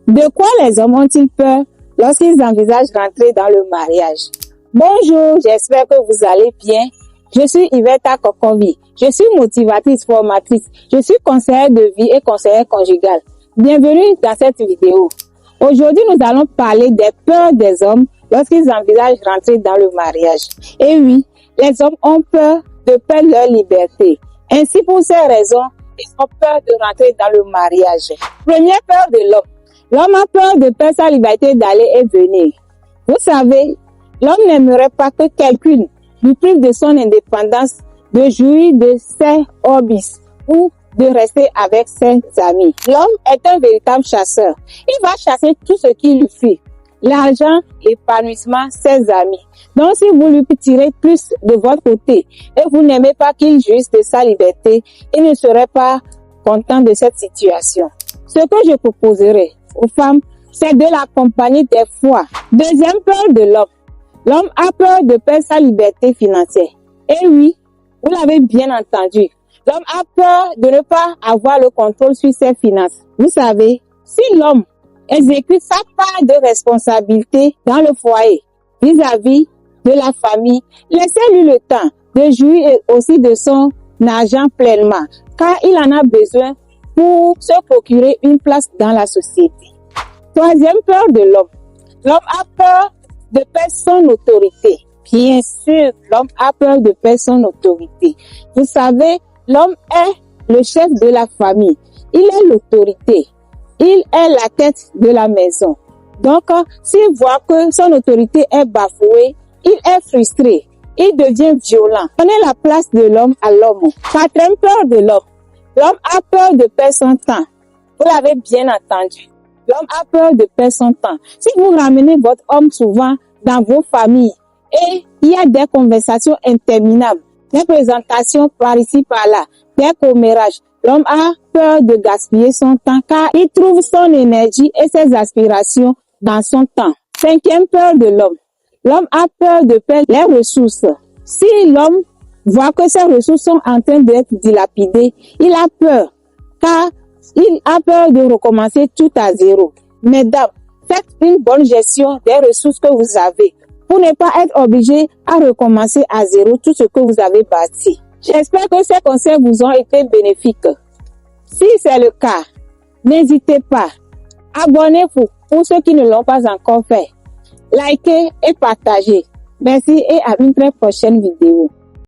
De quoi les hommes ont-ils peur lorsqu'ils envisagent d'entrer dans le mariage? Bonjour, j'espère que vous allez bien. Je suis Yvette Kokovi. Je suis motivatrice, formatrice. Je suis conseillère de vie et conseillère conjugale. Bienvenue dans cette vidéo. Aujourd'hui, nous allons parler des peurs des hommes lorsqu'ils envisagent d'entrer dans le mariage. Et oui, les hommes ont peur de perdre leur liberté. Ainsi, pour ces raisons, ils ont peur de rentrer dans le mariage. Première peur de l'homme. L'homme a peur de perdre sa liberté d'aller et venir. Vous savez, l'homme n'aimerait pas que quelqu'un lui prive de son indépendance, de jouir de ses hobbies ou de rester avec ses amis. L'homme est un véritable chasseur. Il va chasser tout ce qui lui fait. L'argent, l'épanouissement, ses amis. Donc, si vous lui tirez plus de votre côté et vous n'aimez pas qu'il jouisse de sa liberté, il ne serait pas content de cette situation. Ce que je proposerai aux femmes, c'est de l'accompagner des fois. Deuxième peur de l'homme. L'homme a peur de perdre sa liberté financière. Et oui, vous l'avez bien entendu. L'homme a peur de ne pas avoir le contrôle sur ses finances. Vous savez, si l'homme exécute sa part de responsabilité dans le foyer, vis-à-vis de la famille, laissez-lui le temps de jouir aussi de son argent pleinement, car il en a besoin pour se procurer une place dans la société. Troisième peur de l'homme. L'homme a peur de perdre son autorité. Bien sûr, l'homme a peur de perdre son autorité. Vous savez, l'homme est le chef de la famille. Il est l'autorité. Il est la tête de la maison. Donc, s'il voit que son autorité est bafouée, il est frustré. Il devient violent. Donnez la place de l'homme à l'homme. Quatrième peur de l'homme. L'homme a peur de perdre son temps. Vous l'avez bien entendu. L'homme a peur de perdre son temps. Si vous ramenez votre homme souvent dans vos familles et il y a des conversations interminables, des présentations par ici, par là, des commérages, l'homme a peur de gaspiller son temps car il trouve son énergie et ses aspirations dans son temps. Cinquième peur de l'homme. L'homme a peur de perdre les ressources. Si l'homme voit que ses ressources sont en train d'être dilapidées, il a peur car il a peur de recommencer tout à zéro. Mesdames, faites une bonne gestion des ressources que vous avez pour ne pas être obligé à recommencer à zéro tout ce que vous avez bâti. J'espère que ces conseils vous ont été bénéfiques. Si c'est le cas, n'hésitez pas. Abonnez-vous pour ceux qui ne l'ont pas encore fait. Likez et partagez. Merci et à une très prochaine vidéo.